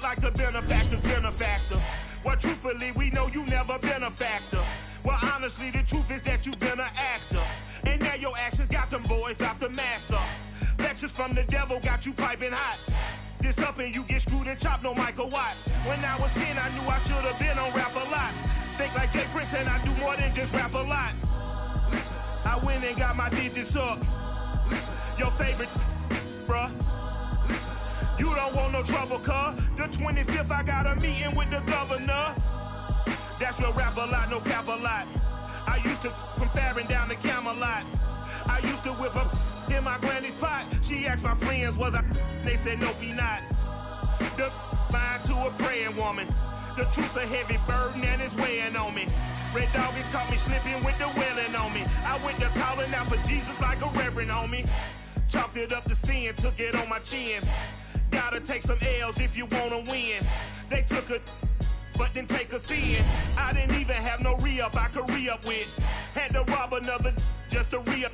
like the benefactor's benefactor. Well, truthfully, we know you never been a factor. Well, honestly, the truth is that you've been an actor. And now your actions got them boys dropped the mask up. Lectures from the devil got you piping hot. This up and you get screwed and chopped, no Michael Watts. When I was 10, I knew I should have been on Rap a Lot. Think like Jay Prince and I do more than just rap a lot. I went and got my digits up. Your favorite, bruh. You don't want no trouble, cuz. The 25th, I got a meeting with the governor. That's real Rap a Lot, no cap a lot. I used to from Farron down to Camelot. I used to whip up in my granny's pot. She asked my friends, was I? They said, nope, he not. The mind to a praying woman. The truth's a heavy burden and it's weighing on me. Red Doggies caught me slipping with the wailing on me. I went to calling out for Jesus like a reverend on me. Chalked it up to sin, took it on my chin. Gotta take some L's if you wanna win. They took a but didn't take a sin. I didn't even have no re-up I could re-up with. Had to rob another just to re-up.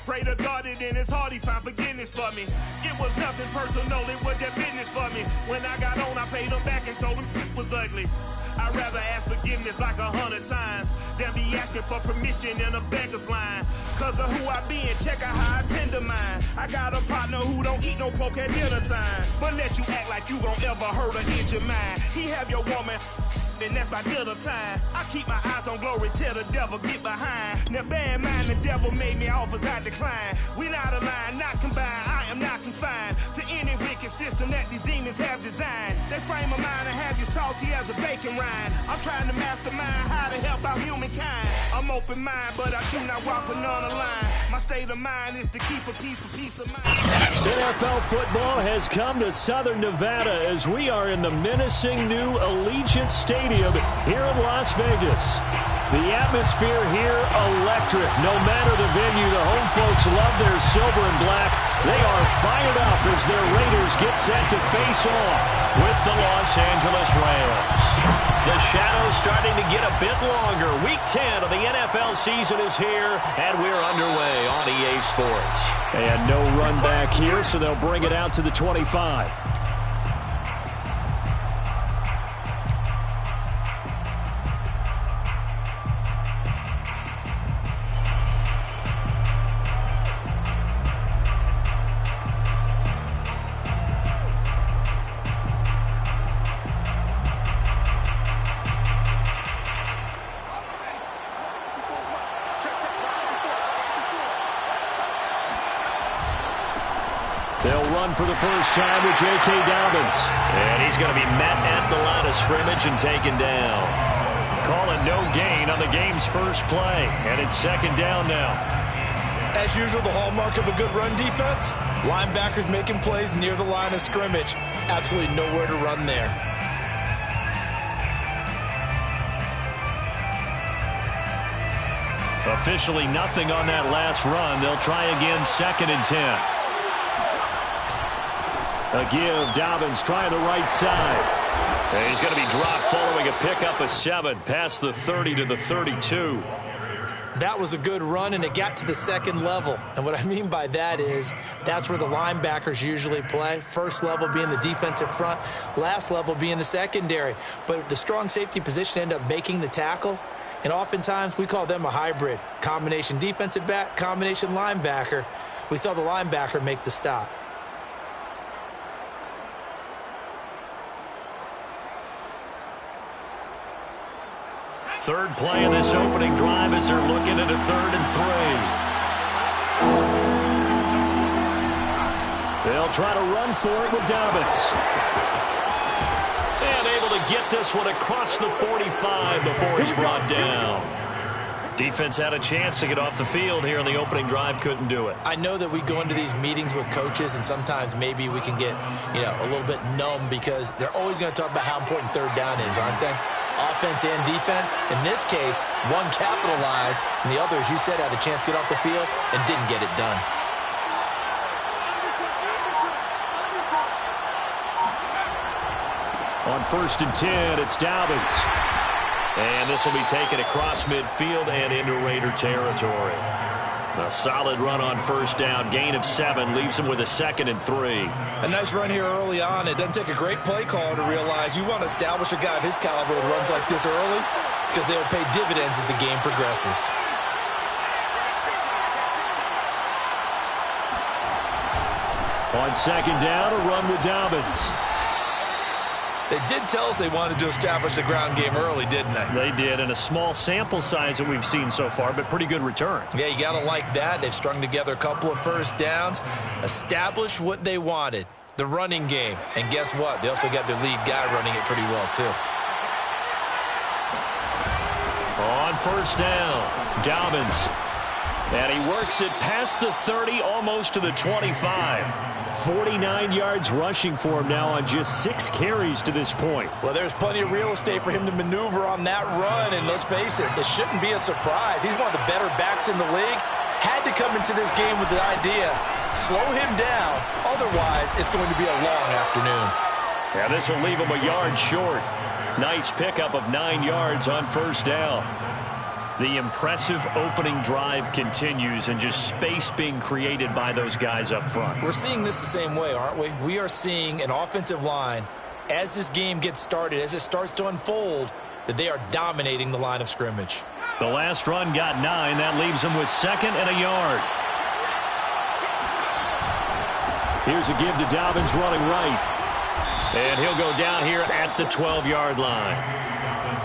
Pray to God that in his heart he found forgiveness for me. It was nothing personal, it was just business for me. When I got on, I paid him back and told him it was ugly. I'd rather ask forgiveness like 100 times than be asking for permission in a beggar's line. Cause of who I be and check out how I tend to mine. I got a partner who don't eat no pork at dinner time, but let you act like you gon' ever hurt or injure mine. He have your woman, and that's by dinner time. I keep my eyes on glory till the devil get behind. Now bear in mind the devil made me offers I decline. We not aligned, not combined, I am not confined to any wicked system that these demons have designed. They frame a mind and have you salty as a bacon rind. I'm trying to mastermind how to help out humankind. I'm open mind, but I do not walk another line. My state of mind is to keep a peace of mind. NFL football has come to Southern Nevada as we are in the menacing new Allegiant Stadium here in Las Vegas. The atmosphere here electric. No matter the venue, the home folks love their silver and black. They are fired up as their Raiders get set to face off with the Los Angeles Rams. The shadow's starting to get a bit longer. Week 10 of the NFL season is here, and we're underway on EA Sports. And no run back here, so they'll bring it out to the 25. For the first time with J.K. Dobbins. And he's going to be met at the line of scrimmage and taken down. Calling no gain on the game's first play. And it's second down now. As usual, the hallmark of a good run defense, linebackers making plays near the line of scrimmage. Absolutely nowhere to run there. Officially nothing on that last run. They'll try again, 2nd and 10. A give, Dobbins trying the right side. And he's going to be dropped following a pickup of 7 past the 30 to the 32. That was a good run, and it got to the second level. And what I mean by that is that's where the linebackers usually play. First level being the defensive front, last level being the secondary. But the strong safety position ended up making the tackle. And oftentimes we call them a hybrid. Combination defensive back, combination linebacker. We saw the linebacker make the stop. Third play of this opening drive as they're looking at a 3rd and 3. They'll try to run for it with Dobbins. And able to get this one across the 45 before he's brought down. Defense had a chance to get off the field here in the opening drive, couldn't do it. I know that we go into these meetings with coaches, and sometimes maybe we can get, a little bit numb because they're always going to talk about how important 3rd down is, aren't they? Offense and defense. In this case, one capitalized, and the other, as you said, had a chance to get off the field and didn't get it done. On 1st and 10, it's Dobbins. And this will be taken across midfield and into Raider territory. A solid run on first down. Gain of 7 leaves him with a 2nd and 3. A nice run here early on. It doesn't take a great play caller to realize you want to establish a guy of his caliber with runs like this early because they'll pay dividends as the game progresses. On second down, a run with Dobbins. They did tell us they wanted to establish the ground game early, didn't they? They did, and a small sample size that we've seen so far, but pretty good return. Yeah, you got to like that. They've strung together a couple of first downs, established what they wanted, the running game. And guess what? They also got their lead guy running it pretty well, too. On first down, Dobbins. And he works it past the 30, almost to the 25. 49 yards rushing for him now on just 6 carries to this point. Well, there's plenty of real estate for him to maneuver on that run, and let's face it, this shouldn't be a surprise. He's one of the better backs in the league. Had to come into this game with the idea, slow him down, otherwise it's going to be a long afternoon. Yeah, this will leave him a yard short. Nice pickup of 9 yards on first down. The impressive opening drive continues and just space being created by those guys up front. We're seeing this the same way, aren't we? We are seeing an offensive line, as this game gets started, as it starts to unfold, that they are dominating the line of scrimmage. The last run got 9. That leaves them with 2nd and a yard. Here's a give to Dobbins running right. And he'll go down here at the 12-yard line.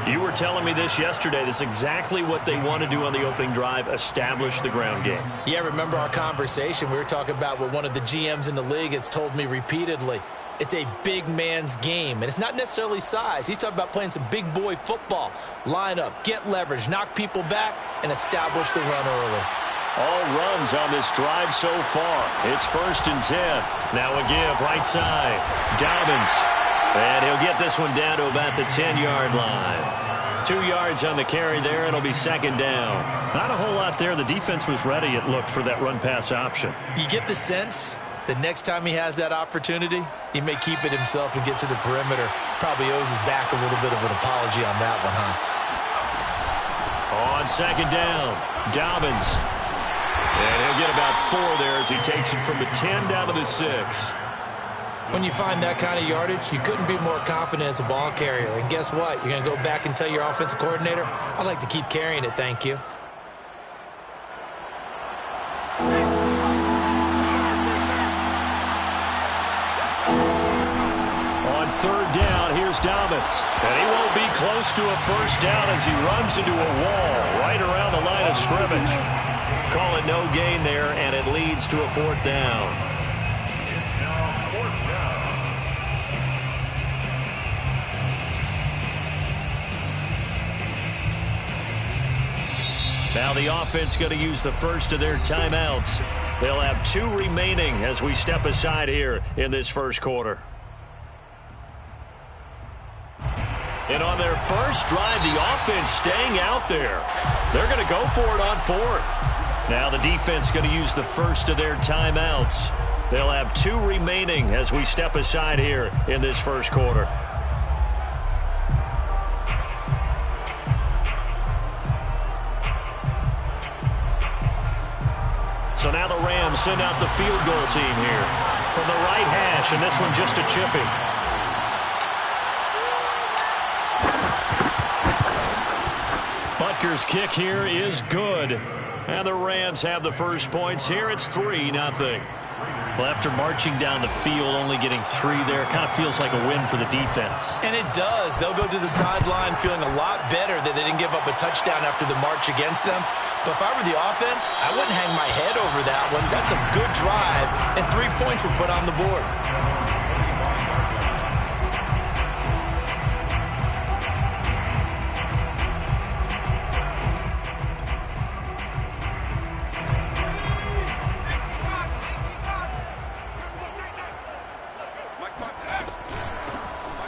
You were telling me this yesterday. This is exactly what they want to do on the opening drive, establish the ground game. Yeah, remember our conversation. We were talking about what one of the GMs in the league has told me repeatedly. It's a big man's game, and it's not necessarily size. He's talking about playing some big boy football. Line up, get leverage, knock people back, and establish the run early. All runs on this drive so far. It's 1st and 10. Now a give right side. Dobbins. And he'll get this one down to about the 10-yard line. 2 yards on the carry there. It'll be 2nd down. Not a whole lot there. The defense was ready, it looked, for that run-pass option. You get the sense that next time he has that opportunity, he may keep it himself and get to the perimeter. Probably owes his back a little bit of an apology on that one, huh? On 2nd down, Dobbins. And he'll get about 4 there as he takes it from the 10 down to the 6. When you find that kind of yardage, you couldn't be more confident as a ball carrier. And guess what? You're going to go back and tell your offensive coordinator, I'd like to keep carrying it, thank you. On 3rd down, here's Dobbins. And he won't be close to a first down as he runs into a wall right around the line of scrimmage. Call it no gain there, and it leads to a 4th down. Now the offense going to use the first of their timeouts. They'll have 2 remaining as we step aside here in this first quarter. And on their first drive, the offense staying out there. They're going to go for it on 4th. Now the defense going to use the first of their timeouts. They'll have 2 remaining as we step aside here in this first quarter. So now the Rams send out the field goal team here from the right hash, and this one just a chipping. Butker's kick here is good. And the Rams have the first points here. It's 3-0. Well, after marching down the field, only getting 3 there, it kind of feels like a win for the defense. And it does. They'll go to the sideline feeling a lot better that they didn't give up a touchdown after the march against them. But if I were the offense, I wouldn't hang my head over that one. That's a good drive, and 3 points were put on the board.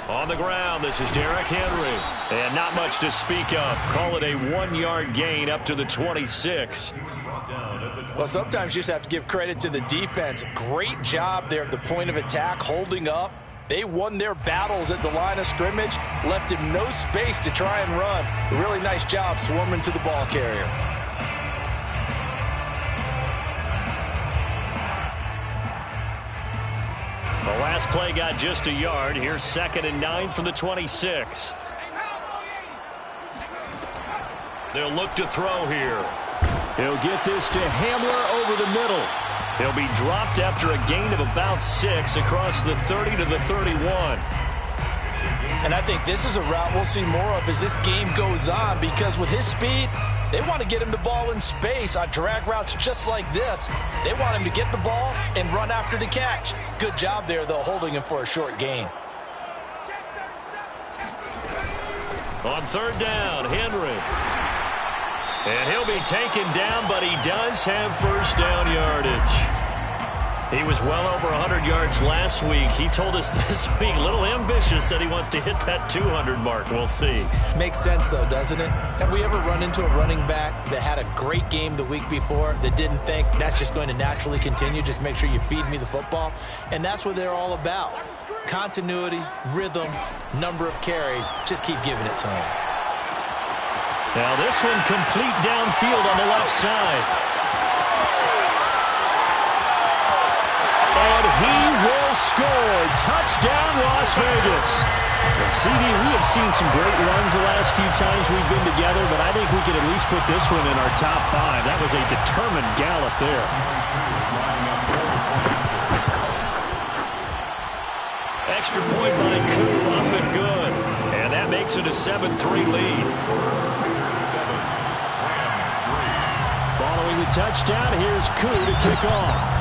On the ground, this is Derrick Henry. And not much to speak of. Call it a 1-yard gain up to the 26. Well, sometimes you just have to give credit to the defense. Great job there at the point of attack, holding up. They won their battles at the line of scrimmage, left him no space to try and run. A really nice job swarming to the ball carrier. play got just a yard. Here's 2nd and 9 from the 26. They'll look to throw here. He'll get this to Hamler over the middle. He'll be dropped after a gain of about 6 across the 30 to the 31. And I think this is a route we'll see more of as this game goes on, because with his speed, they want to get him the ball in space on drag routes just like this. They want him to get the ball and run after the catch. Good job there, though, holding him for a short gain. On 3rd down, Henry. And he'll be taken down, but he does have first down yardage. He was well over 100 yards last week. He told us this week, a little ambitious, that he wants to hit that 200 mark. We'll see. Makes sense, though, doesn't it? Have we ever run into a running back that had a great game the week before that didn't think that's just going to naturally continue? Just make sure you feed me the football. And that's what they're all about. Continuity, rhythm, number of carries. Just keep giving it to him. Now this one complete downfield on the left side. And he will score. Touchdown, Las Vegas. And CD, we have seen some great runs the last few times we've been together, but I think we could at least put this one in our top 5. That was a determined gallop there. Extra point by Koo, up and good. And that makes it a 7-3 lead. Following the touchdown, here's Koo to kick off.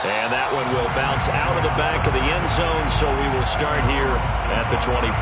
And that one will bounce out of the back of the end zone, so we will start here at the 25.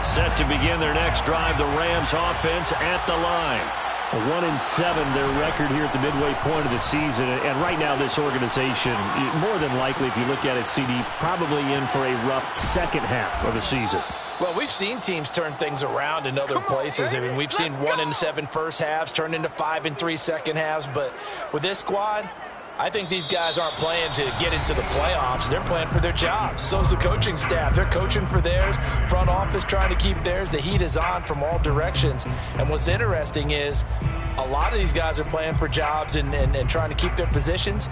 Set to begin their next drive, the Rams offense at the line. 1-7 their record here at the midway point of the season. And right now this organization, more than likely, if you look at it, CD, probably in for a rough second half of the season. Well, we've seen teams turn things around in other places. I mean, we've seen 1-7 first halves turn into 5-3 second halves. But with this squad, I think these guys aren't playing to get into the playoffs. They're playing for their jobs. So is the coaching staff. They're coaching for theirs. Front office trying to keep theirs. The heat is on from all directions. And what's interesting is a lot of these guys are playing for jobs and trying to keep their positions.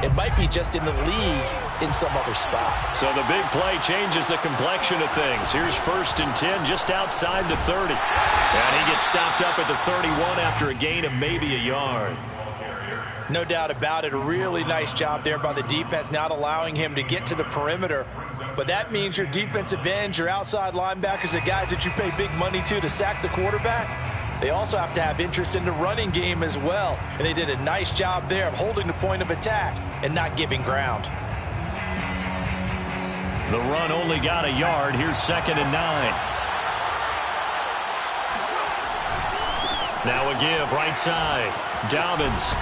It might be just in the league in some other spot. So the big play changes the complexion of things. Here's 1st and 10 just outside the 30. And he gets stopped up at the 31 after a gain of maybe a yard. No doubt about it. A really nice job there by the defense, not allowing him to get to the perimeter. But that means your defensive ends, your outside linebackers, the guys that you pay big money to sack the quarterback, they also have to have interest in the running game as well. And they did a nice job there of holding the point of attack and not giving ground. The run only got a yard. Here's 2nd and 9. Now a give, right side. Dobbins.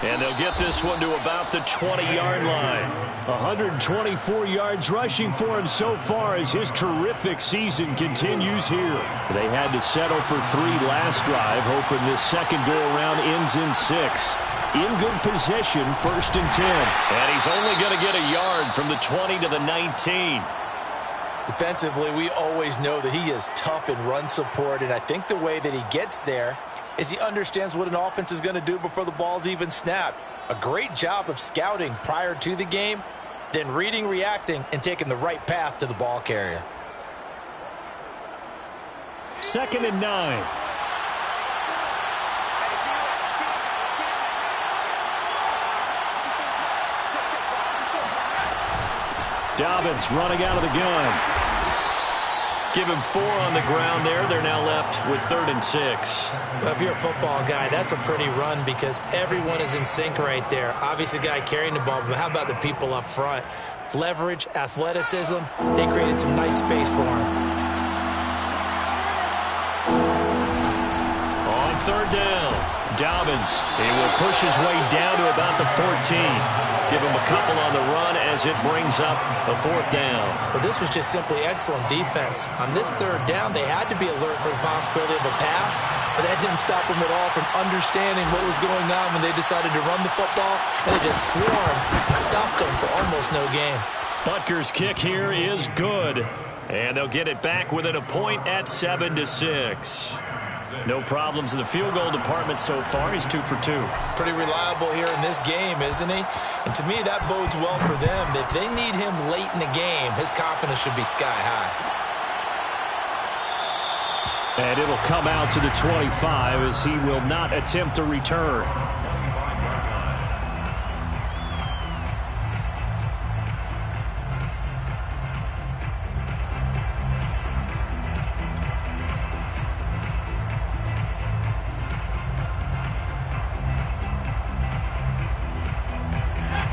And they'll get this one to about the 20-yard line. 124 yards rushing for him so far as his terrific season continues here. They had to settle for 3 last drive, hoping this second go-around ends in 6. In good position, 1st and 10. And he's only going to get a yard from the 20 to the 19. Defensively, we always know that he is tough in run support, and I think the way that he gets there is he understands what an offense is going to do before the ball's even snapped. A great job of scouting prior to the game, then reading, reacting, and taking the right path to the ball carrier. 2nd and 9. Dobbins running out of the gun. Give him 4 on the ground there. They're now left with 3rd and 6. Well, if you're a football guy, that's a pretty run because everyone is in sync right there. Obviously, the guy carrying the ball, but how about the people up front? Leverage, athleticism, they created some nice space for him. On 3rd down, Dobbins. He will push his way down to about the 14. Give him a couple on the run as it brings up a 4th down. Well, this was just simply excellent defense. On this 3rd down, they had to be alert for the possibility of a pass, but that didn't stop them at all from understanding what was going on when they decided to run the football, and they just swarmed and stopped them for almost no gain. Butker's kick here is good. And they'll get it back within a point at 7-6. No problems in the field goal department so far. He's 2 for 2. Pretty reliable here in this game, isn't he? And to me, that bodes well for them. If they need him late in the game, his confidence should be sky high. And it'll come out to the 25 as he will not attempt to return.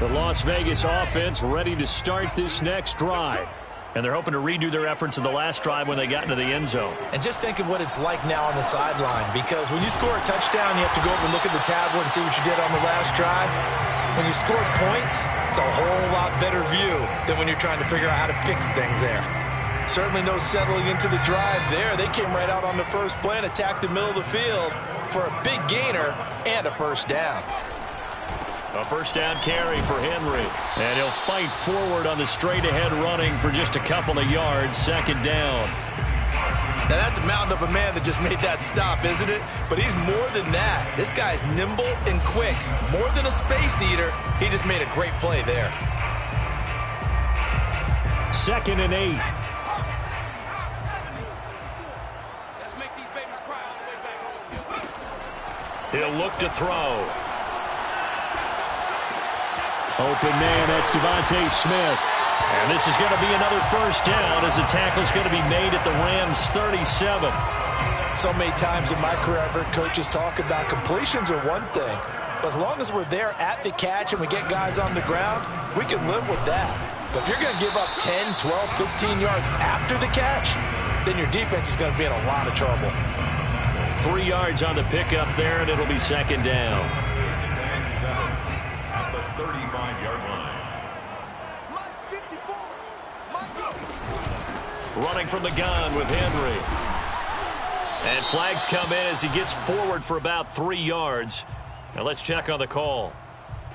The Las Vegas offense ready to start this next drive. And they're hoping to redo their efforts in the last drive when they got into the end zone. And just think of what it's like now on the sideline, because when you score a touchdown, you have to go over and look at the tablet and see what you did on the last drive. When you score points, it's a whole lot better view than when you're trying to figure out how to fix things there. Certainly no settling into the drive there. They came right out on the first play and attacked the middle of the field for a big gainer and a first down. A first down carry for Henry. And he'll fight forward on the straight-ahead running for just a couple of yards. Second down. Now, that's a mountain of a man that just made that stop, isn't it? But he's more than that. This guy's nimble and quick. More than a space eater, he just made a great play there. 2nd and 8. Let's make these babies cry all the way back home. He'll look to throw. Open man, that's Devontae Smith. And this is going to be another first down as the tackle's going to be made at the Rams' 37. So many times in my career, I've heard coaches talk about completions are one thing. But as long as we're there at the catch and we get guys on the ground, we can live with that. But if you're going to give up 10, 12, 15 yards after the catch, then your defense is going to be in a lot of trouble. 3 yards on the pickup there, and it'll be second down. 35-yard line. Running from the gun with Henry. And flags come in as he gets forward for about 3 yards. Now let's check on the call.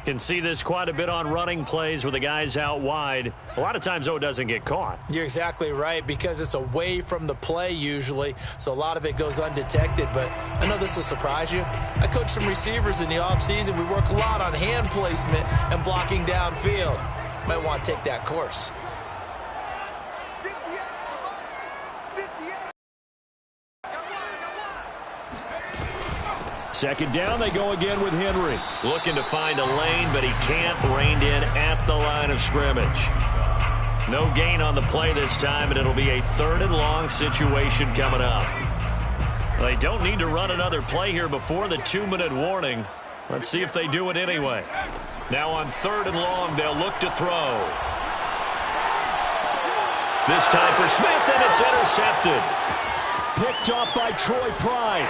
Can see this quite a bit on running plays where the guy's out wide. A lot of times, though, it doesn't get caught. You're exactly right, because it's away from the play usually, so a lot of it goes undetected. But I know this will surprise you. I coach some receivers in the offseason. We work a lot on hand placement and blocking downfield. Might want to take that course. Second down, they go again with Henry. Looking to find a lane, but he can't. Reined in at the line of scrimmage. No gain on the play this time, and it'll be a 3rd and long situation coming up. They don't need to run another play here before the 2-minute warning. Let's see if they do it anyway. Now on 3rd and long, they'll look to throw. This time for Smith, and it's intercepted. Picked off by Troy Pride.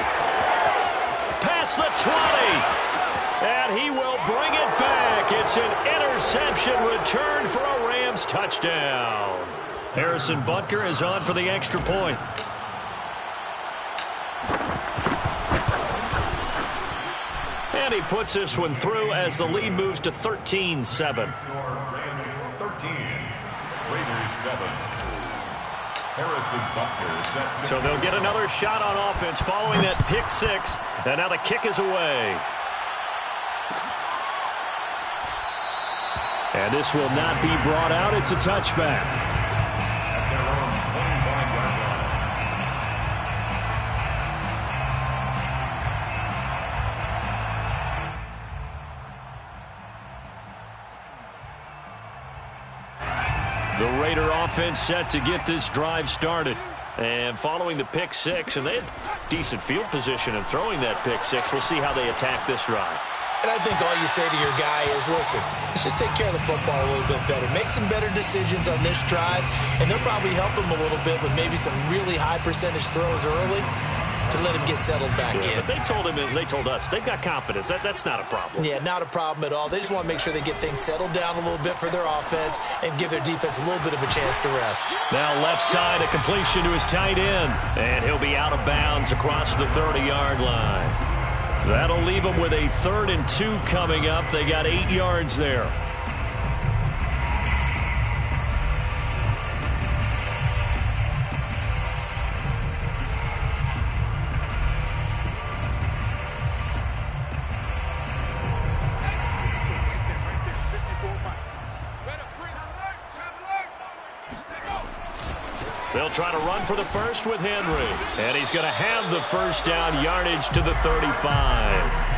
Past the 20. And he will bring it back. It's an interception return for a Rams touchdown. Harrison Butker is on for the extra point. And he puts this one through as the lead moves to 13-7. Rams 13, Raiders 7. Harrison Butker set. So they'll get another shot on offense following that pick 6. And now the kick is away. And this will not be brought out. It's a touchback. At their own 25-yard line. The Raider offense set to get this drive started. And following the pick 6, and they had decent field position in throwing that pick 6. We'll see how they attack this drive. And I think all you say to your guy is, listen, let's just take care of the football a little bit better. Make some better decisions on this drive, and they'll probably help him a little bit with maybe some really high percentage throws early to let him get settled back in. But they told him, and they told us, they've got confidence. That's not a problem. Yeah, not a problem at all. They just want to make sure they get things settled down a little bit for their offense and give their defense a little bit of a chance to rest. Now left side, a completion to his tight end. And he'll be out of bounds across the 30-yard line. That'll leave them with a 3rd and 2 coming up. They got 8 yards there. They'll try to run for the first with Henry. And he's going to have the first down yardage to the 35.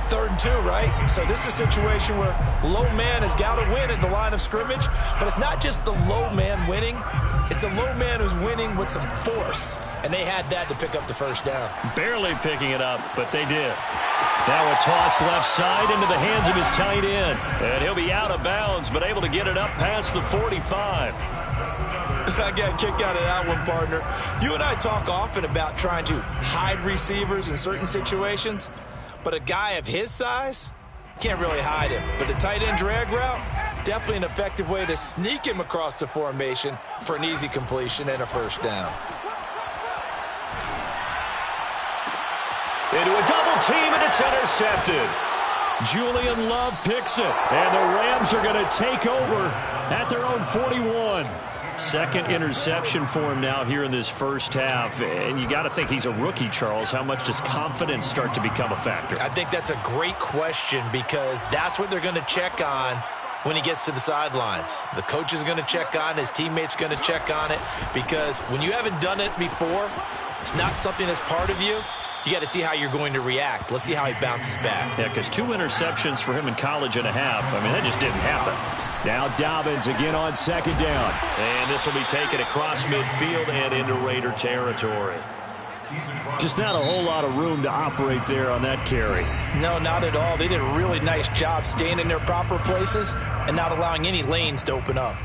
3rd and 2, right? So this is a situation where low man has got to win at the line of scrimmage, but it's not just the low man winning. It's the low man who's winning with some force, and they had that to pick up the first down. Barely picking it up, but they did. Now a toss left side into the hands of his tight end, and he'll be out of bounds, but able to get it up past the 45. I got a kick out of that one, partner. You and I talk often about trying to hide receivers in certain situations, but a guy of his size can't really hide him. But the tight end drag route, definitely an effective way to sneak him across the formation for an easy completion and a first down. Into a double team, and it's intercepted. Julian Love picks it, and the Rams are going to take over at their own 41. Second interception for him now here in this first half. And you got to think he's a rookie, Charles. How much does confidence start to become a factor? I think that's a great question because that's what they're going to check on when he gets to the sidelines. The coach is going to check on it. His teammates going to check on it because when you haven't done it before, it's not something that's part of you. You got to see how you're going to react. Let's see how he bounces back. Yeah, because 2 interceptions for him in college and a half. I mean, that just didn't happen. Now Dobbins again on 2nd down. And this will be taken across midfield and into Raider territory. Just not a whole lot of room to operate there on that carry. No, not at all. They did a really nice job staying in their proper places and not allowing any lanes to open up.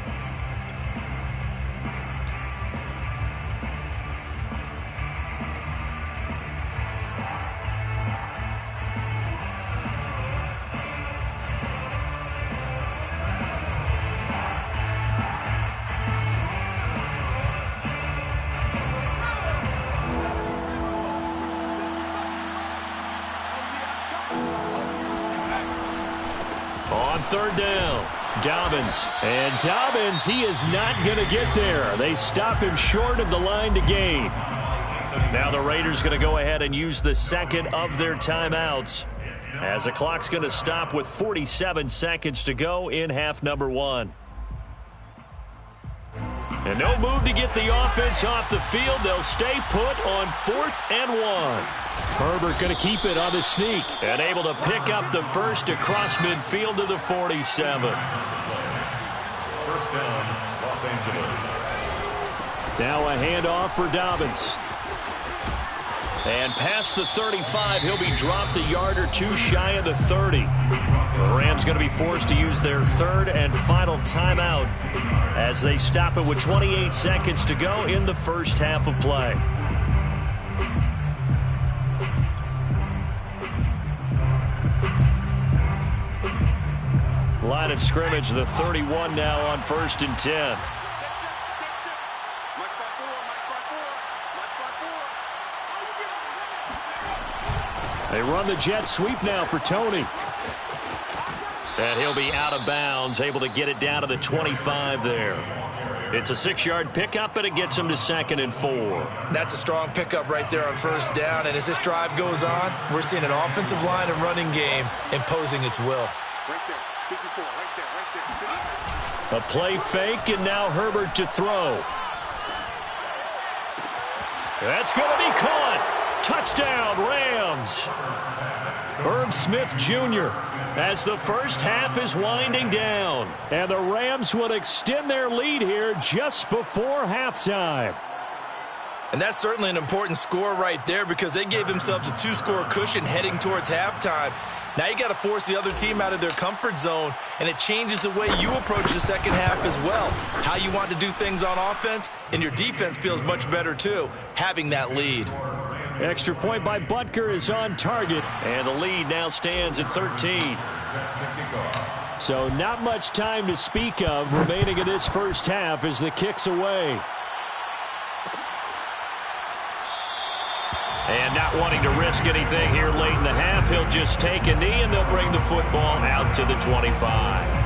On 3rd down, Dobbins. And Dobbins, he is not going to get there. They stop him short of the line to gain. Now the Raiders going to go ahead and use the second of their timeouts as the clock's going to stop with 47 seconds to go in half number 1. And no move to get the offense off the field. They'll stay put on 4th and 1. Herbert going to keep it on the sneak. And able to pick up the first across midfield to the 47. First down, Los Angeles. Now a handoff for Dobbins. And past the 35, he'll be dropped a yard or two shy of the 30. The Rams going to be forced to use their 3rd and final timeout as they stop it with 28 seconds to go in the first half of play. Line of scrimmage, the 31 now on 1st and 10. They run the jet sweep now for Tony. And he'll be out of bounds, able to get it down to the 25 there. It's a 6-yard pickup, and it gets him to 2nd and 4. That's a strong pickup right there on 1st down. And as this drive goes on, we're seeing an offensive line and running game imposing its will. Right there. 54, right there. A play fake, and now Herbert to throw. That's going to be caught. Touchdown, Rams. Irv Smith Jr. as the first half is winding down. And the Rams will extend their lead here just before halftime. And that's certainly an important score right there because they gave themselves a 2-score cushion heading towards halftime. Now you got to force the other team out of their comfort zone, and it changes the way you approach the second half as well. How you want to do things on offense, and your defense feels much better too, having that lead. Extra point by Butker is on target. And the lead now stands at 13. So not much time to speak of remaining in this first half as the kick's away. And not wanting to risk anything here late in the half, he'll just take a knee, and they'll bring the football out to the 25.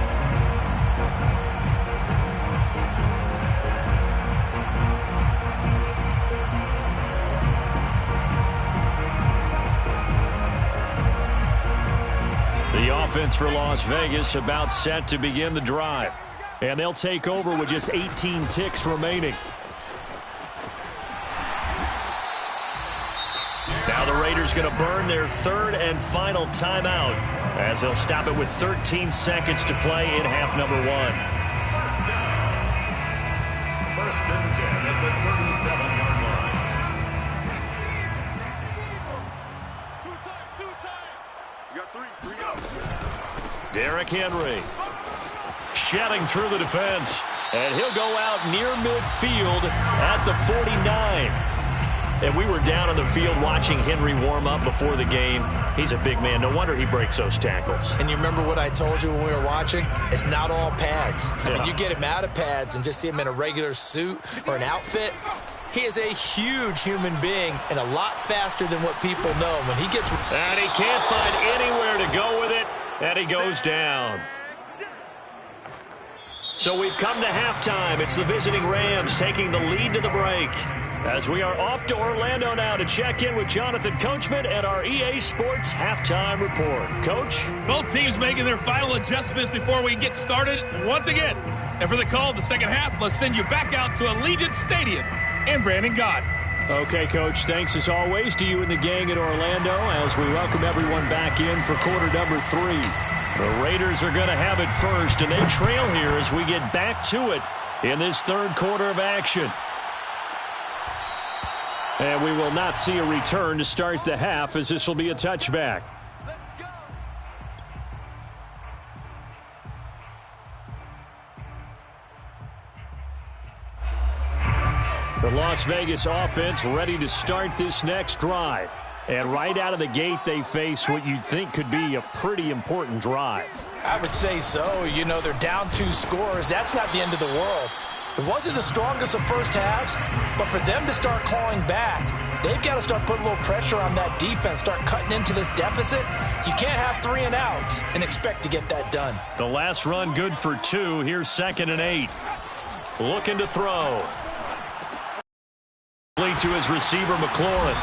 The offense for Las Vegas about set to begin the drive. And they'll take over with just 18 ticks remaining. Now the Raiders going to burn their third and final timeout as they'll stop it with 13 seconds to play in half number 1. First down. First and 10 at the 37-yard line. Two times. You got three up. Derrick Henry shedding through the defense, and he'll go out near midfield at the 49. And we were down on the field watching Henry warm up before the game. He's a big man. No wonder he breaks those tackles. And you remember what I told you when we were watching? It's not all pads. I mean, you get him out of pads and just see him in a regular suit or an outfit. He is a huge human being and a lot faster than what people know. When he gets... And he can't find anywhere to go with it, and he goes down. So we've come to halftime. It's the visiting Rams taking the lead to the break. As we are off to Orlando now to check in with Jonathan Coachman and our EA Sports Halftime Report. Coach? Both teams making their final adjustments before we get started once again. And for the call of the second half, let's send you back out to Allegiant Stadium and Brandon Gott. Okay, Coach, thanks as always to you and the gang in Orlando as we welcome everyone back in for quarter number 3. The Raiders are going to have it first, and they trail here as we get back to it in this third quarter of action. And we will not see a return to start the half as this will be a touchback. The Las Vegas offense ready to start this next drive. And right out of the gate, they face what you'd think could be a pretty important drive. I would say so. You know, they're down 2 scores. That's not the end of the world. It wasn't the strongest of first halves, but for them to start clawing back, they've got to start putting a little pressure on that defense, start cutting into this deficit. You can't have 3 and outs and expect to get that done. The last run good for 2. Here's 2nd and 8. Looking to throw. To his receiver, McLaurin.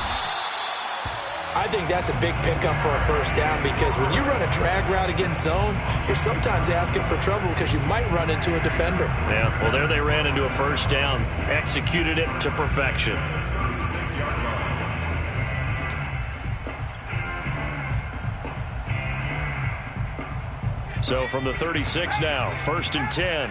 I think that's a big pickup for a first down because when you run a drag route against zone, you're sometimes asking for trouble because you might run into a defender. Yeah, well, there they ran into a first down. Executed it to perfection. 6-yard line. So from the 36 now, 1st and 10.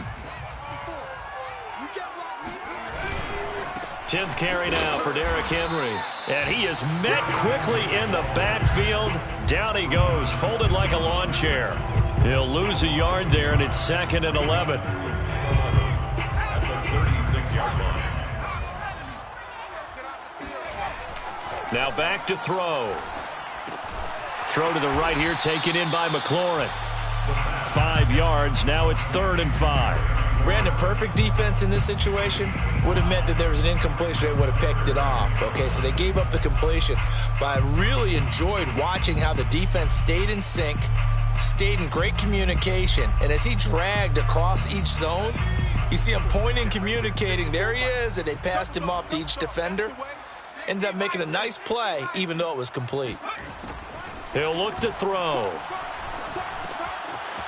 10th carry now for Derrick Henry. And he is met quickly in the backfield. Down he goes, folded like a lawn chair. He'll lose a yard there, and it's 2nd and 11. At the 36-yard line. Now back to throw. Throw to the right here, taken in by McLaurin. 5 yards, now it's 3rd and 5. Brandon, perfect defense in this situation would have meant that there was an incompletion. They would have picked it off. Okay, so they gave up the completion. But I really enjoyed watching how the defense stayed in sync, stayed in great communication. And as he dragged across each zone, you see him pointing, communicating. There he is, and they passed him off to each defender. Ended up making a nice play, even though it was complete. He'll look to throw.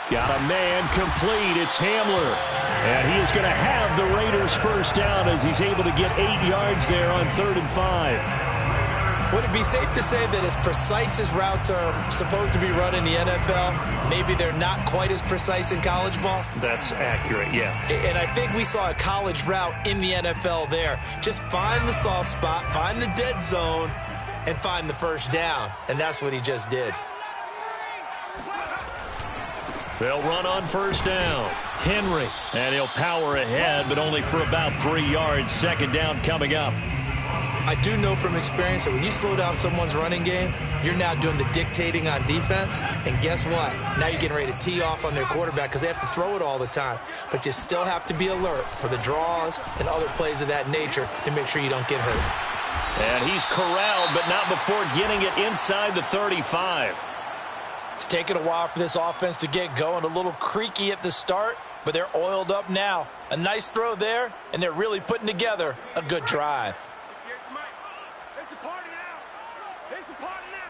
Got a man complete. It's Hamler. And he is going to have the Raiders first down as he's able to get 8 yards there on 3rd and 5. Would it be safe to say that as precise as routes are supposed to be run in the NFL, maybe they're not quite as precise in college ball? That's accurate, yeah. And I think we saw a college route in the NFL there. Just find the soft spot, find the dead zone, and find the first down. And that's what he just did. They'll run on first down. Henry, and he'll power ahead, but only for about 3 yards. 2nd down coming up. I do know from experience that when you slow down someone's running game, you're now doing the dictating on defense. And guess what? Now you're getting ready to tee off on their quarterback because they have to throw it all the time. But you still have to be alert for the draws and other plays of that nature to make sure you don't get hurt. And he's corralled, but not before getting it inside the 35. It's taken a while for this offense to get going. A little creaky at the start, but they're oiled up now. A nice throw there, and they're really putting together a good drive. It's a party now. It's a party now.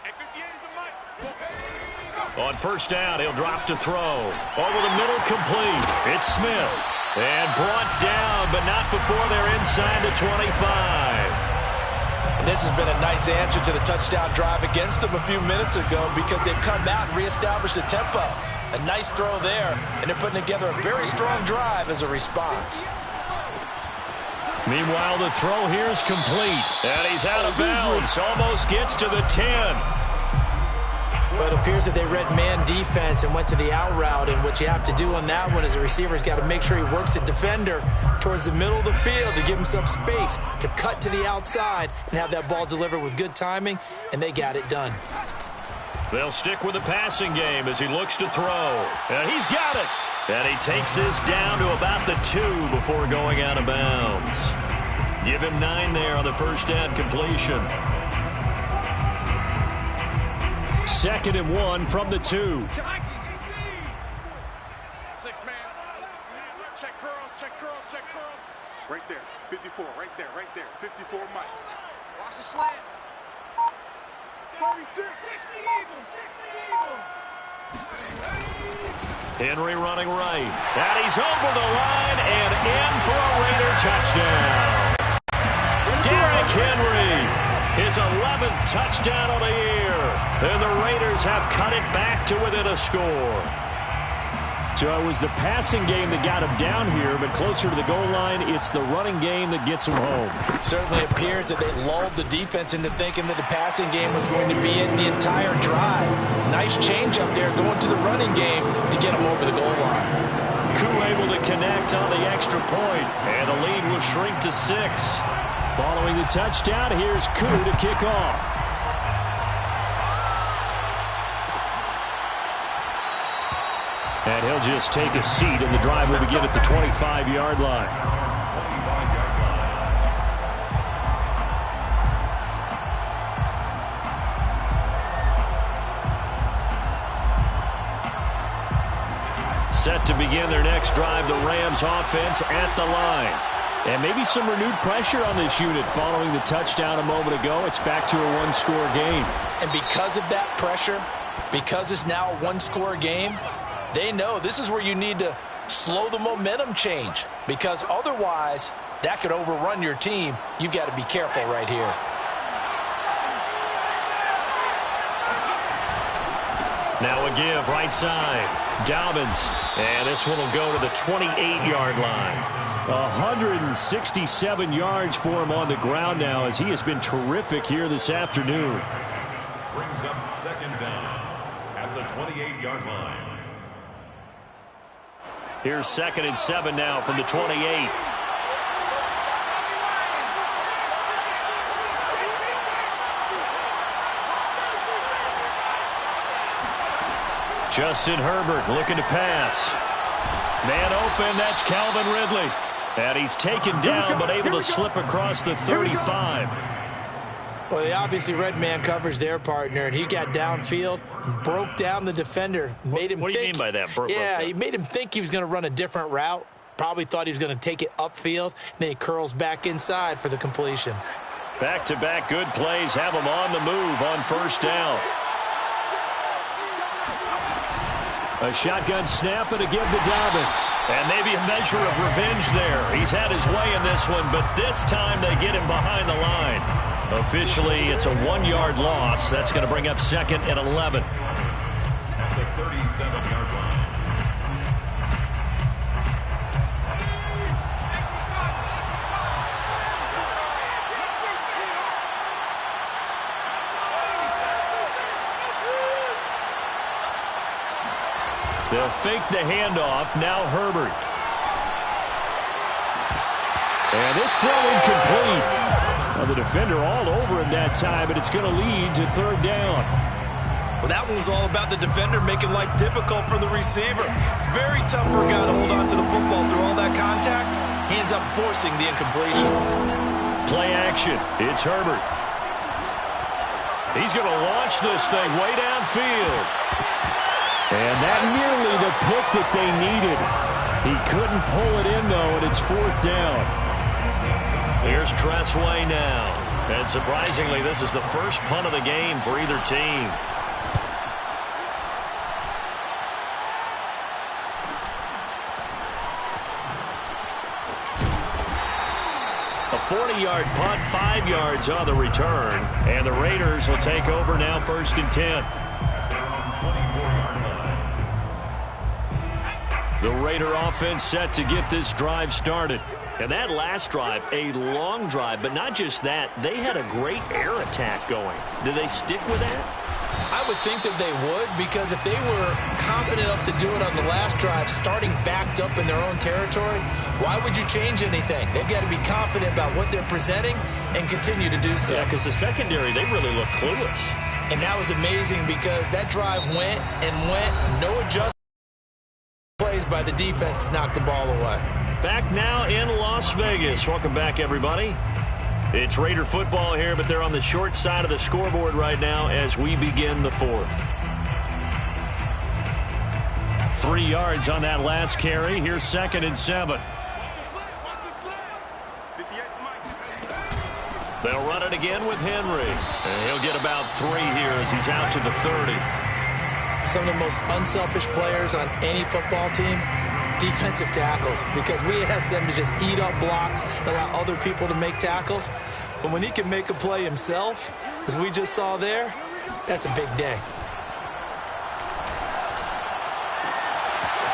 And 58 is a mic. On first down, he'll drop to throw. Over the middle, complete. It's Smith. And brought down, but not before they're inside the 25. And this has been a nice answer to the touchdown drive against them a few minutes ago because they've come out and reestablished the tempo. A nice throw there, and they're putting together a very strong drive as a response. Meanwhile, the throw here is complete, and he's out of bounds. Almost gets to the 10. But it appears that they read man defense and went to the out route, and what you have to do on that one is the receiver's got to make sure he works the defender towards the middle of the field to give himself space to cut to the outside and have that ball delivered with good timing, and they got it done. They'll stick with the passing game as he looks to throw. And he's got it. And he takes this down to about the 2 before going out of bounds. Give him 9 there on the first down completion. 2nd and 1 from the 2. 6-man. Check curls, check curls, check curls. Right there. 54, right there, right there. 54 Mike. Watch the slant. 36. 60 Eagles, 60 Eagles. Henry running right. And he's over the line and in for a Raider touchdown. Derrick Henry. His 11th touchdown of the year. And the Raiders have cut it back to within a score. So it was the passing game that got him down here, but closer to the goal line, it's the running game that gets him home. Certainly appears that they lulled the defense into thinking that the passing game was going to be in the entire drive. Nice change up there going to the running game to get him over the goal line. Koo able to connect on the extra point, and the lead will shrink to 6. Following the touchdown, here's Koo to kick off. And he'll just take a seat, and the drive will begin at the 25-yard line. Set to begin their next drive, the Rams offense at the line. And maybe some renewed pressure on this unit following the touchdown a moment ago. It's back to a one-score game. And because of that pressure, because it's now a one-score game, they know this is where you need to slow the momentum change, because otherwise that could overrun your team. You've got to be careful right here. Now a give right side. Dobbins. And this one will go to the 28-yard line. 167 yards for him on the ground now, as he has been terrific here this afternoon. Brings up 2nd down at the 28-yard line. Here's 2nd and 7 now from the 28. Justin Herbert looking to pass. Man open, that's Calvin Ridley. And he's taken down, but able to slip across the 35. Well, they obviously read man coverage their partner, and he got downfield, broke down the defender, made him think. What do you mean by that? He made him think he was going to run a different route. Probably thought he was going to take it upfield, and then he curls back inside for the completion. Back-to-back good plays have him on the move on first down. A shotgun snap and a give to Dobbins. And maybe a measure of revenge there. He's had his way in this one, but this time they get him behind the line. Officially, it's a 1-yard loss. That's going to bring up 2nd and 11. At the 37-yard line. They'll fake the handoff. Now Herbert. And this throw incomplete. Well, the defender all over him that time, but it's going to lead to 3rd down. Well, that one was all about the defender making life difficult for the receiver. Very tough for a guy to hold on to the football through all that contact. He ends up forcing the incompletion. Play action. It's Herbert. He's going to launch this thing way downfield. And that nearly the pick that they needed. He couldn't pull it in, though, and it's 4th down. Here's Tressway now. And surprisingly, this is the first punt of the game for either team. A 40-yard punt, 5 yards on the return. And the Raiders will take over now, 1st and 10. The Raider offense set to get this drive started. And that last drive, a long drive, but not just that. They had a great air attack going. Do they stick with that? I would think that they would, because if they were confident enough to do it on the last drive, starting backed up in their own territory, why would you change anything? They've got to be confident about what they're presenting and continue to do so. Yeah, because the secondary, they really look clueless. And that was amazing because that drive went and went, no adjustment plays by the defense to knock the ball away. Back now in Las Vegas. Welcome back, everybody. It's Raider football here, but they're on the short side of the scoreboard right now as we begin the 4th. 3 yards on that last carry. Here's 2nd and 7. They'll run it again with Henry. And he'll get about 3 here as he's out to the 30. Some of the most unselfish players on any football team, defensive tackles, because we ask them to just eat up blocks and allow other people to make tackles. But when he can make a play himself, as we just saw there, that's a big day.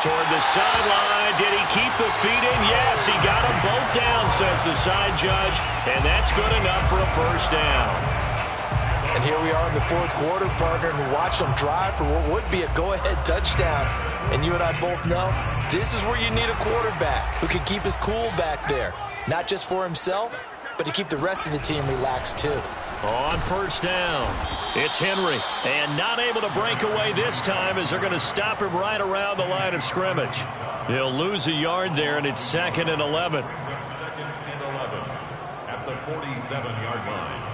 Toward the sideline. Did he keep the feet in? Yes, he got them both down, says the side judge. And that's good enough for a 1st down. And here we are in the 4th quarter, partner, and watch them drive for what would be a go-ahead touchdown. And you and I both know this is where you need a quarterback who can keep his cool back there. Not just for himself, but to keep the rest of the team relaxed too. On 1st down, it's Henry. And not able to break away this time as they're going to stop him right around the line of scrimmage. He'll lose a yard there, and it's 2nd and 11. 2nd and 11 at the 47-yard line.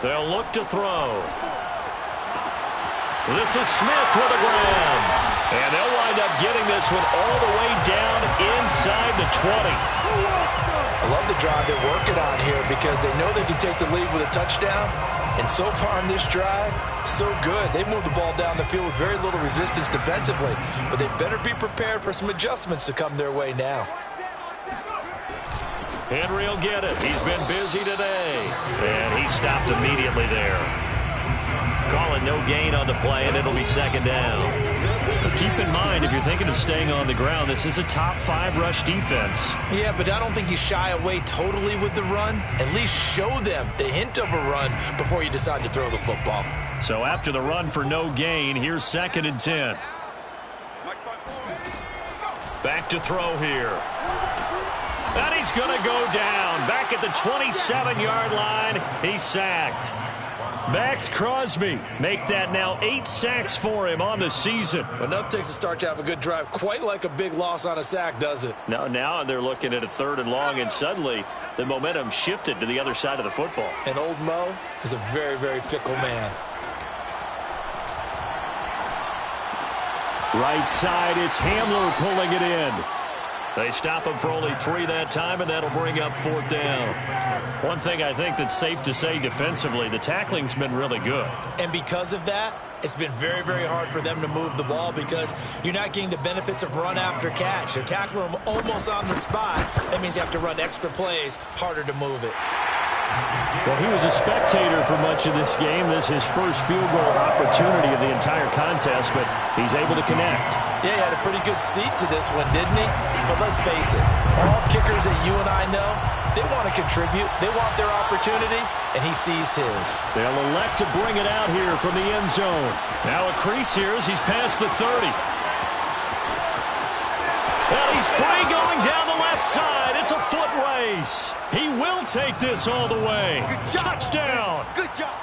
They'll look to throw. This is Smith with a grab. And they'll wind up getting this one all the way down inside the 20. I love the drive they're working on here because they know they can take the lead with a touchdown. And so far in this drive, so good. They moved the ball down the field with very little resistance defensively. But they better be prepared for some adjustments to come their way now. Henry will get it. He's been busy today. And he stopped immediately there. Calling no gain on the play, and it'll be 2nd down. But keep in mind, if you're thinking of staying on the ground, this is a top 5 rush defense. Yeah, but I don't think you shy away totally with the run. At least show them the hint of a run before you decide to throw the football. So after the run for no gain, here's 2nd and 10. Back to throw here. And he's going to go down. Back at the 27-yard line, he's sacked. Max Crosby make that now 8 sacks for him on the season. Enough takes a start to have a good drive. Quite like a big loss on a sack, does it? Now they're looking at a 3rd and long, and suddenly the momentum shifted to the other side of the football. And old Mo is a very, very fickle man. Right side, it's Hamler pulling it in. They stop him for only 3 that time, and that'll bring up 4th down. One thing I think that's safe to say defensively, the tackling's been really good. And because of that, it's been very, very hard for them to move the ball because you're not getting the benefits of run after catch. They're tackling them almost on the spot. That means you have to run extra plays, harder to move it. Well, he was a spectator for much of this game. This is his first field goal opportunity of the entire contest, but he's able to connect. Yeah, he had a pretty good seat to this one, didn't he? But let's face it, all kickers that you and I know, they want to contribute. They want their opportunity, and he seized his. They'll elect to bring it out here from the end zone. Now a crease here as he's past the 30. Well, he's free going down the left side. It's a foot race. He will take this all the way. Touchdown. Good job.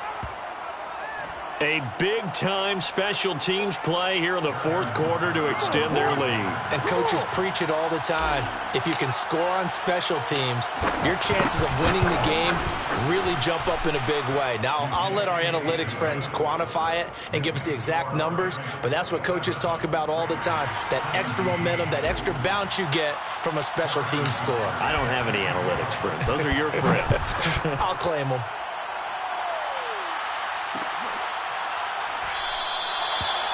A big-time special teams play here in the 4th quarter to extend their lead. And coaches preach it all the time. If you can score on special teams, your chances of winning the game really jump up in a big way. Now, I'll let our analytics friends quantify it and give us the exact numbers, but that's what coaches talk about all the time, that extra momentum, that extra bounce you get from a special team score. I don't have any analytics friends. Those are your friends. I'll claim them.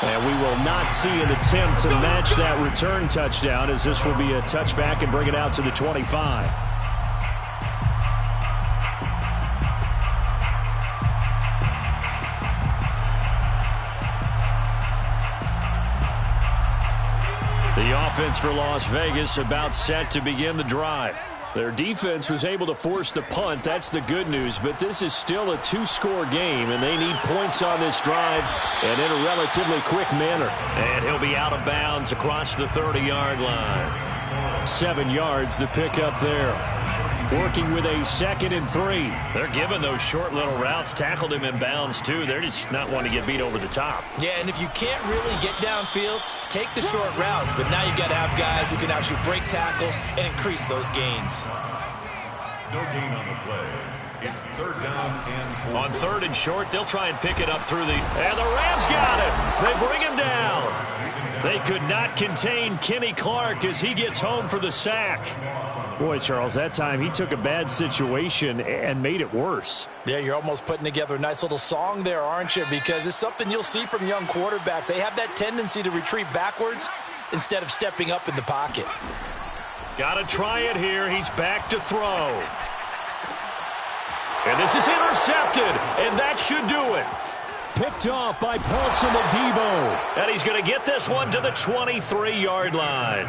And we will not see an attempt to match that return touchdown, as this will be a touchback and bring it out to the 25. The offense for Las Vegas about set to begin the drive. Their defense was able to force the punt. That's the good news. But this is still a two-score game, and they need points on this drive and in a relatively quick manner. And he'll be out of bounds across the 30-yard line. 7 yards, the pickup there. Working with a 2nd and 3. They're giving those short little routes. Tackled him in bounds, too. They're just not wanting to get beat over the top. Yeah, and if you can't really get downfield, take the short routes. But now you've got to have guys who can actually break tackles and increase those gains. No gain on the play. It's 3rd down and 4. On 3rd and short, they'll try and pick it up through the... And the Rams got it. They bring him down. They could not contain Kenny Clark as he gets home for the sack. Boy, Charles, that time he took a bad situation and made it worse. Yeah, you're almost putting together a nice little song there, aren't you? Because it's something you'll see from young quarterbacks. They have that tendency to retreat backwards instead of stepping up in the pocket. Got to try it here. He's back to throw. And this is intercepted, and that should do it. Picked off by Paulson Adebo. And he's going to get this one to the 23-yard line.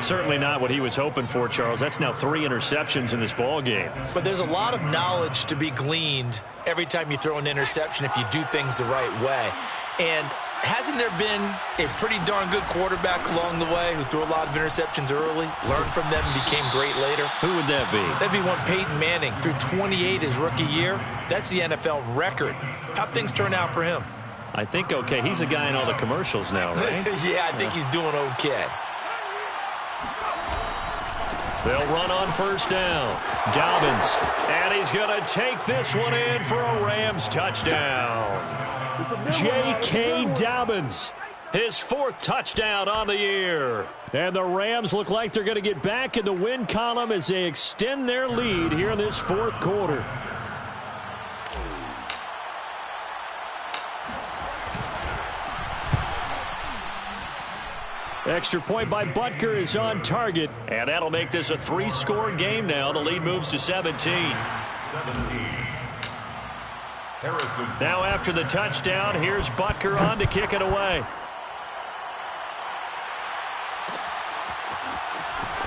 Certainly not what he was hoping for, Charles. That's now 3 interceptions in this ball game. But there's a lot of knowledge to be gleaned every time you throw an interception if you do things the right way. And hasn't there been a pretty darn good quarterback along the way who threw a lot of interceptions early, learned from them, and became great later? Who would that be? That'd be one Peyton Manning. Threw 28 his rookie year. That's the NFL record. How'd things turn out for him? I think okay. He's a guy in all the commercials now, right? Yeah, I think he's doing okay. They'll run on 1st down. Dobbins. And he's going to take this one in for a Rams touchdown. J.K. Dobbins. His 4th touchdown on the year. And the Rams look like they're going to get back in the win column as they extend their lead here in this 4th quarter. Extra point by Butker is on target. And that'll make this a 3-score game now. The lead moves to 17. 17. Harrison. Now after the touchdown, here's Butker on to kick it away.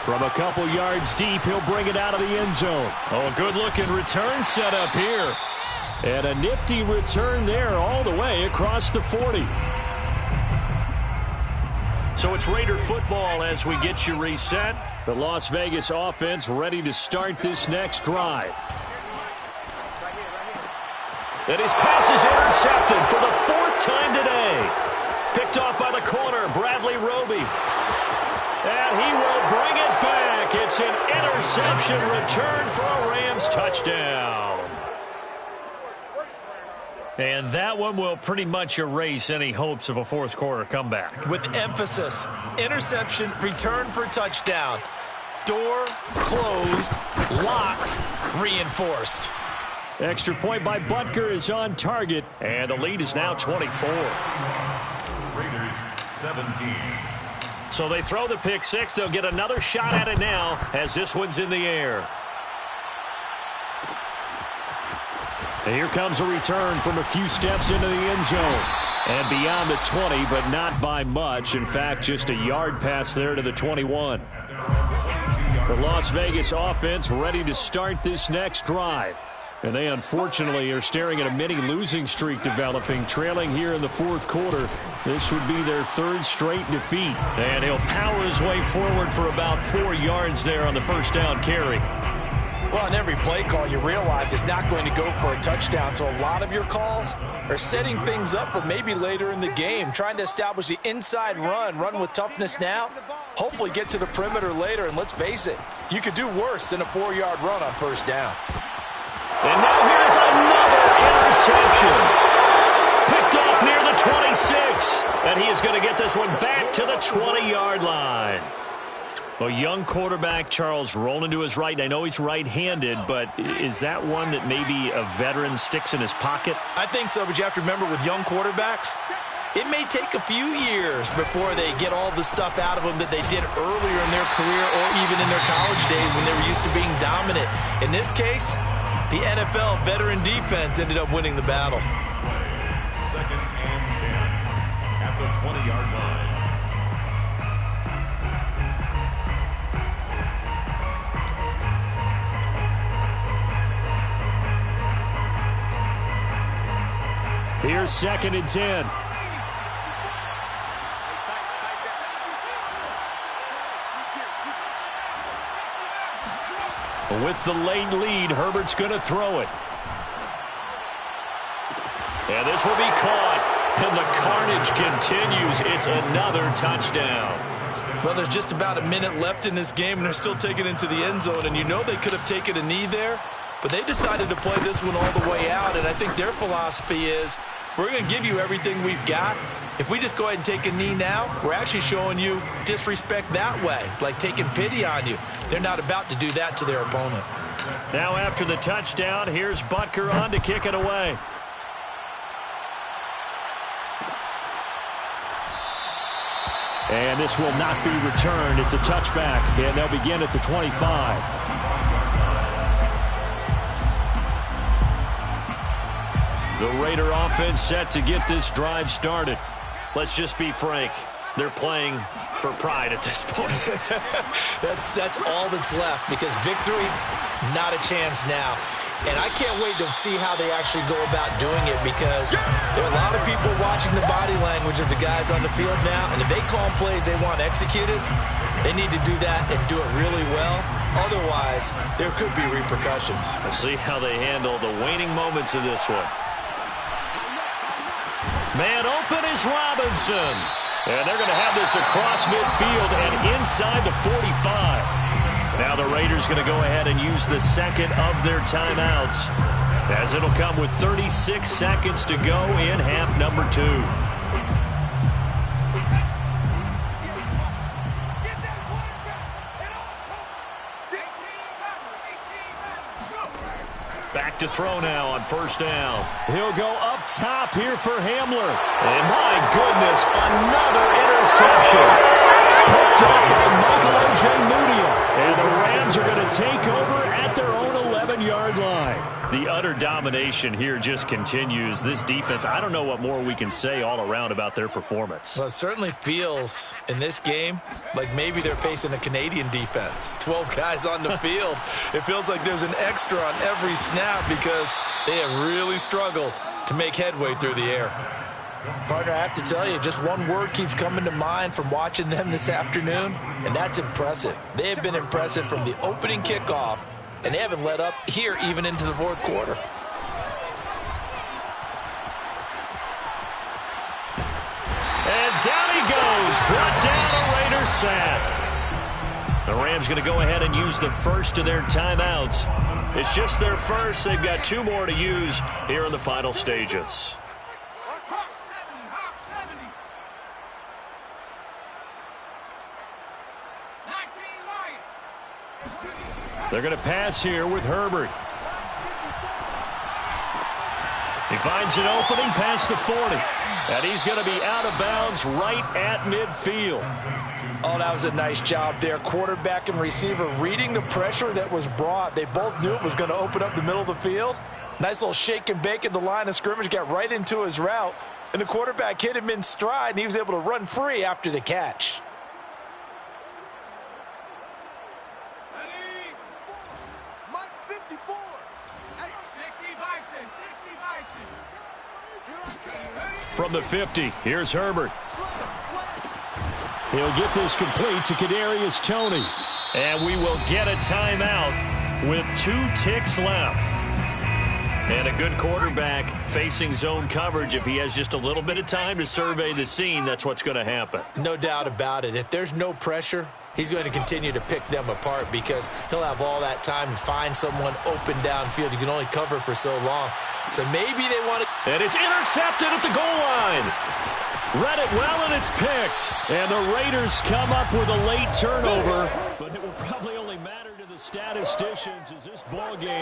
From a couple yards deep, he'll bring it out of the end zone. Oh, a good-looking return set up here. And a nifty return there all the way across the 40. So it's Raider football as we get you reset. The Las Vegas offense ready to start this next drive. And his pass is intercepted for the 4th time today. Picked off by the corner, Bradley Roby. And he will bring it back. It's an interception return for a Rams touchdown. And that one will pretty much erase any hopes of a 4th quarter comeback. With emphasis, interception, return for touchdown. Door closed, locked, reinforced. Extra point by Butker is on target. And the lead is now 24. Raiders 17. So they throw the pick 6. They'll get another shot at it now as this one's in the air. And here comes a return from a few steps into the end zone. And beyond the 20, but not by much. In fact, just a yard pass there to the 21. The Las Vegas offense ready to start this next drive. And they unfortunately are staring at a mini losing streak developing, trailing here in the 4th quarter. This would be their 3rd straight defeat. And he'll power his way forward for about 4 yards there on the 1st down carry. Well, on every play call, you realize it's not going to go for a touchdown. So a lot of your calls are setting things up for maybe later in the game, trying to establish the inside run with toughness now, hopefully get to the perimeter later. And let's face it, you could do worse than a 4-yard run on 1st down. And now here's another interception. Picked off near the 26. And he is going to get this one back to the 20-yard line. A young quarterback, Charles, rolling to his right. I know he's right-handed, but is that one that maybe a veteran sticks in his pocket? I think so, but you have to remember with young quarterbacks, it may take a few years before they get all the stuff out of them that they did earlier in their career or even in their college days when they were used to being dominant. In this case, the NFL veteran defense ended up winning the battle. 2nd and 10 at the 20-yard line. Here's 2nd and 10. With the late lead, Herbert's going to throw it. And this will be caught. And the carnage continues. It's another touchdown. Well, there's just about a minute left in this game, and they're still taking it into the end zone. And you know they could have taken a knee there, but they decided to play this one all the way out. And I think their philosophy is, we're going to give you everything we've got. If we just go ahead and take a knee now, we're actually showing you disrespect that way, like taking pity on you. They're not about to do that to their opponent. Now after the touchdown, here's Butker on to kick it away. And this will not be returned. It's a touchback, and they'll begin at the 25. The Raider offense set to get this drive started. Let's just be frank. They're playing for pride at this point. That's all that's left, because victory, not a chance now. And I can't wait to see how they actually go about doing it, because there are a lot of people watching the body language of the guys on the field now, and if they call plays they want executed, they need to do that and do it really well. Otherwise, there could be repercussions. We'll see how they handle the waning moments of this one. Man open is Robinson. And they're going to have this across midfield and inside the 45. Now the Raiders going to go ahead and use the second of their timeouts, as it'll come with 36 seconds to go in half number 2. Back to throw now on first down. He'll go up top here for Hamler. And my goodness, another interception. Picked up by Michael Ojemudia. And the Rams are going to take over at their own 11-yard line. The utter domination here just continues. This defense, I don't know what more we can say all around about their performance. Well, it certainly feels in this game like maybe they're facing a Canadian defense. 12 guys on the field. It feels like there's an extra on every snap, because they have really struggled to make headway through the air. Partner, I have to tell you, just one word keeps coming to mind from watching them this afternoon, and that's impressive. They have been impressive from the opening kickoff, and they haven't let up here even into the fourth quarter. And down he goes, brought down a Raider sack. The Rams going to go ahead and use the first of their timeouts. It's just their first. They've got 2 more to use here in the final stages. They're going to pass here with Herbert. He finds an opening past the 40. And he's going to be out of bounds right at midfield. Oh, that was a nice job there. Quarterback and receiver reading the pressure that was brought. They both knew it was going to open up the middle of the field. Nice little shake and bake at the line of scrimmage. Got right into his route. And the quarterback hit him in stride, and he was able to run free after the catch. From the 50, here's Herbert. He'll get this complete to Kadarius Toney. And we will get a timeout with 2 ticks left. And a good quarterback facing zone coverage. If he has just a little bit of time to survey the scene, that's what's going to happen. No doubt about it. If there's no pressure, he's going to continue to pick them apart, because he'll have all that time to find someone open downfield. You can only cover for so long. So maybe they want to... And it's intercepted at the goal line. Read it well, and it's picked. And the Raiders come up with a late turnover. But it will probably only matter to the statisticians as this ball game